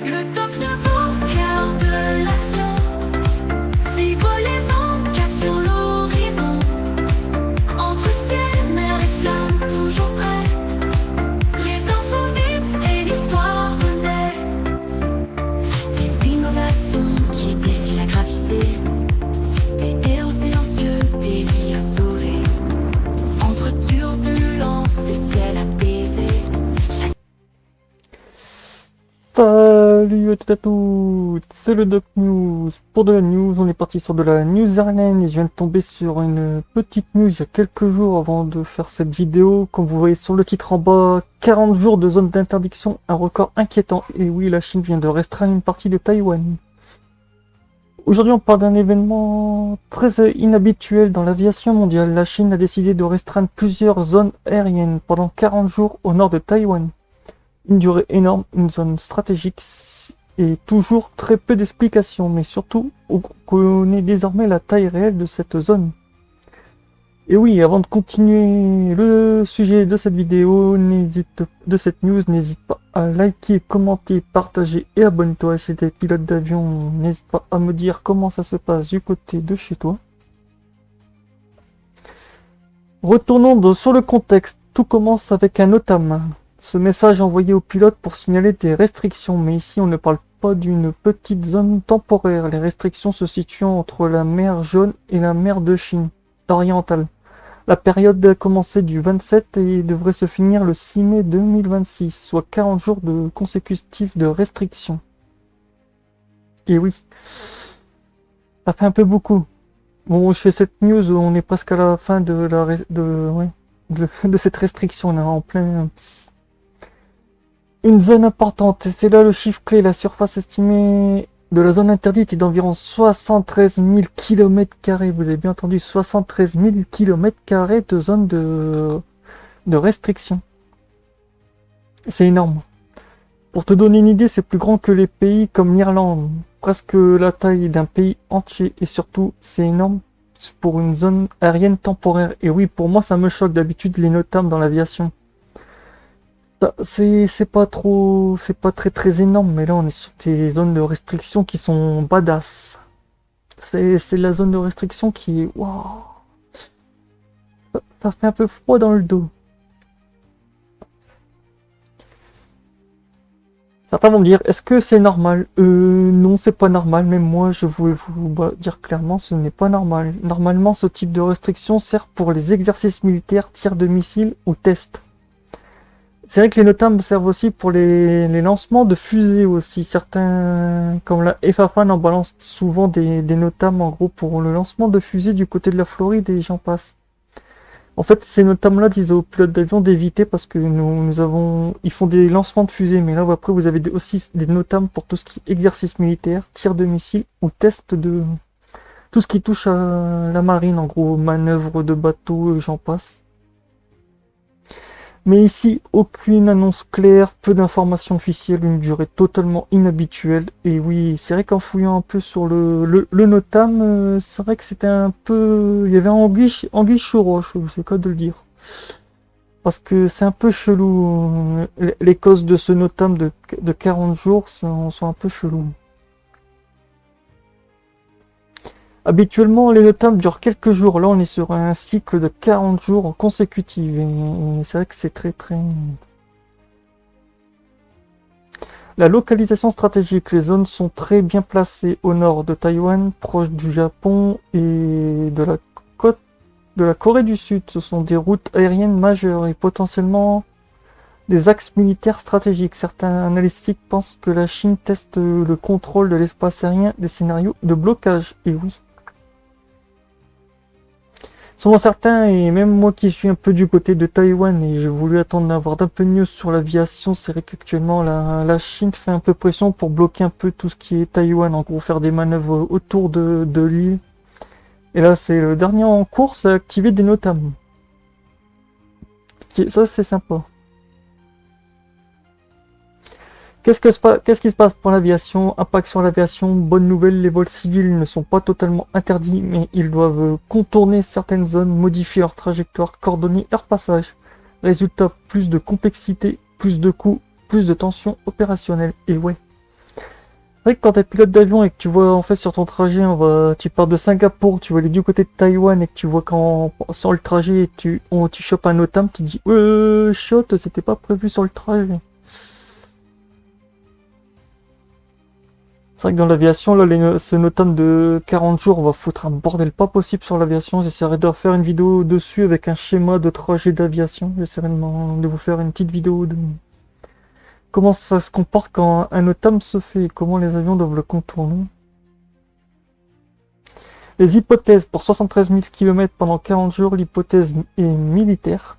Le top news au cœur de l'action. Suivre les vents, cap sur l'horizon. Entre ciel, mer et flammes, toujours prêts. Les infos vives et l'histoire renaît. Des innovations qui défient la gravité. Des héros silencieux, des vies à sauver. Entre turbulences et ciel apaisé. Salut à toutes et à toutes, c'est le Doc News. Pour de la news, on est parti sur de la news aérienne et je viens de tomber sur une petite news il y a quelques jours avant de faire cette vidéo. Comme vous voyez sur le titre en bas, 40 jours de zone d'interdiction, un record inquiétant. Et oui, la Chine vient de restreindre une partie de Taïwan. Aujourd'hui, on parle d'un événement très inhabituel dans l'aviation mondiale. La Chine a décidé de restreindre plusieurs zones aériennes pendant 40 jours au nord de Taïwan. Une durée énorme, une zone stratégique et toujours très peu d'explications, mais surtout on connaît désormais la taille réelle de cette zone. Et oui, avant de continuer le sujet de cette vidéo, cette news, n'hésite pas à liker, commenter, partager et abonne-toi. Si t'es pilote d'avion, n'hésite pas à me dire comment ça se passe du côté de chez toi. Retournons sur le contexte. Tout commence avec un OTAM. Ce message est envoyé aux pilotes pour signaler des restrictions, mais ici on ne parle pas d'une petite zone temporaire. Les restrictions se situent entre la mer Jaune et la mer de Chine orientale. La période a commencé du 27 et devrait se finir le 6 mai 2026, soit 40 jours de consécutifs de restrictions. Et oui, ça fait un peu beaucoup. Bon, je fais cette news, on est presque à la fin de cette restriction, on est en plein... Une zone importante, et c'est là le chiffre clé, la surface estimée de la zone interdite est d'environ 73 000 km². Vous avez bien entendu, 73 000 km² de zone de restriction. C'est énorme. Pour te donner une idée, c'est plus grand que les pays comme l'Irlande, presque la taille d'un pays entier, et surtout, c'est énorme pour une zone aérienne temporaire. Et oui, pour moi, ça me choque d'habitude les NOTAM dans l'aviation. C'est pas très énorme, mais là on est sur des zones de restriction qui sont badass. C'est la zone de restriction qui est waouh. Ça fait un peu froid dans le dos. Certains vont me dire, est-ce que c'est normal? Non, c'est pas normal, même moi je voulais vous dire clairement, ce n'est pas normal. Normalement, ce type de restriction sert pour les exercices militaires, tirs de missiles ou tests. C'est vrai que les NOTAM servent aussi pour les lancements de fusées aussi. Certains, comme la FAFAN, en balance souvent des NOTAM en gros pour le lancement de fusées du côté de la Floride et j'en passe. En fait, ces NOTAM-là disent aux pilotes d'avion d'éviter parce que ils font des lancements de fusées. Mais là, après, vous avez aussi des NOTAM pour tout ce qui est exercice militaire, tir de missiles ou test de tout ce qui touche à la marine, en gros, manœuvres de bateaux et j'en passe. Mais ici, aucune annonce claire, peu d'informations officielles, une durée totalement inhabituelle. Et oui, c'est vrai qu'en fouillant un peu sur le NOTAM, c'est vrai que c'était un peu... Il y avait anguille sous roche, c'est quoi de le dire. Parce que c'est un peu chelou. Les causes de ce NOTAM de 40 jours sont un peu chelous. Habituellement, les NOTAM durent quelques jours. Là, on est sur un cycle de 40 jours consécutifs. Et c'est vrai que c'est très... La localisation stratégique. Les zones sont très bien placées au nord de Taïwan, proche du Japon et de la côte de la Corée du Sud. Ce sont des routes aériennes majeures et potentiellement des axes militaires stratégiques. Certains analytiques pensent que la Chine teste le contrôle de l'espace aérien des scénarios de blocage. Et oui. Selon certains, et même moi qui suis un peu du côté de Taïwan, et j'ai voulu attendre d'avoir d'un peu de news sur l'aviation, c'est vrai qu'actuellement la Chine fait un peu pression pour bloquer un peu tout ce qui est Taïwan, en gros faire des manœuvres autour de l'île. Et là c'est le dernier en course à activer des NOTAM. Ça c'est sympa. Qu'est-ce qui se passe pour l'aviation? Impact sur l'aviation, bonne nouvelle, les vols civils ne sont pas totalement interdits, mais ils doivent contourner certaines zones, modifier leur trajectoire, coordonner leur passage. Résultat, plus de complexité, plus de coûts, plus de tensions opérationnelles. Et ouais, vrai que quand t'es pilote d'avion et que tu vois en fait sur ton trajet, tu pars de Singapour, tu vas aller du côté de Taïwan et que tu vois quand sur le trajet tu chopes un NOTAM, tu te dis shot, c'était pas prévu sur le trajet. C'est vrai que dans l'aviation, là, ce NOTAM de 40 jours, on va foutre un bordel pas possible sur l'aviation. J'essaierai de refaire une vidéo dessus avec un schéma de trajet d'aviation. J'essaierai de vous faire une petite vidéo de comment ça se comporte quand un NOTAM se fait et comment les avions doivent le contourner. Les hypothèses pour 73 000 km pendant 40 jours, l'hypothèse est militaire.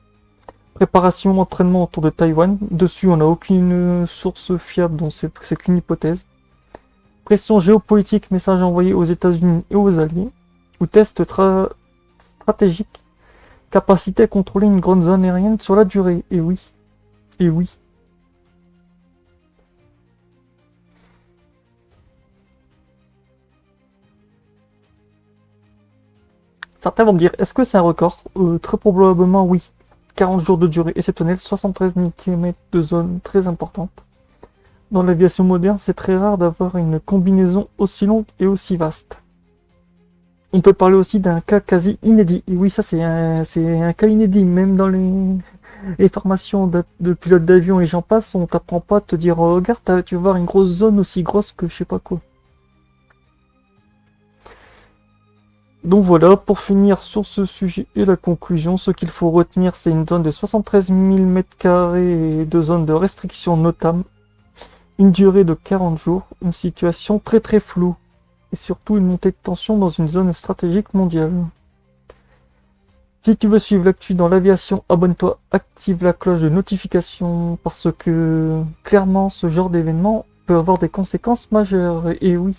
Préparation, entraînement autour de Taïwan. Dessus, on n'a aucune source fiable, donc c'est qu'une hypothèse. Pression géopolitique, message envoyé aux États-Unis et aux Alliés. Ou test stratégique. Capacité à contrôler une grande zone aérienne sur la durée. Et oui. Et oui. Certains vont me dire, est-ce que c'est un record? Très probablement oui. 40 jours de durée exceptionnelle, 73 000 km de zone très importante. Dans l'aviation moderne, c'est très rare d'avoir une combinaison aussi longue et aussi vaste. On peut parler aussi d'un cas quasi inédit. Et oui, ça c'est un cas inédit. Même dans les formations de pilote d'avion et j'en passe, on t'apprend pas à te dire oh, regarde, tu vas voir une grosse zone aussi grosse que je sais pas quoi. Donc voilà, pour finir sur ce sujet et la conclusion, ce qu'il faut retenir, c'est une zone de 73 000 m² de zone de restriction NOTAM, une durée de 40 jours, une situation très très floue, et surtout une montée de tension dans une zone stratégique mondiale. Si tu veux suivre l'actu dans l'aviation, abonne-toi, active la cloche de notification, parce que clairement ce genre d'événement peut avoir des conséquences majeures, et oui.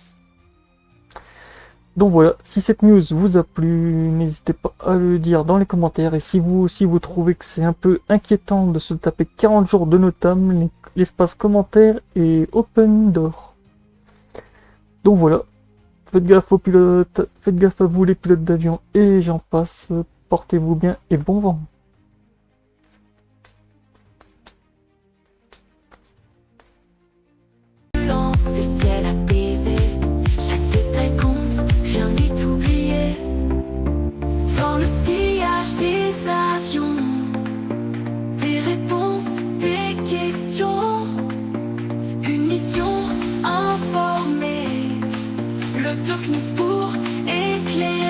Donc voilà, si cette news vous a plu, n'hésitez pas à le dire dans les commentaires. Et si vous aussi vous trouvez que c'est un peu inquiétant de se taper 40 jours de NOTAM, l'espace commentaire est open door. Donc voilà, faites gaffe aux pilotes, faites gaffe à vous les pilotes d'avion et j'en passe. Portez-vous bien et bon vent. Pour éclairer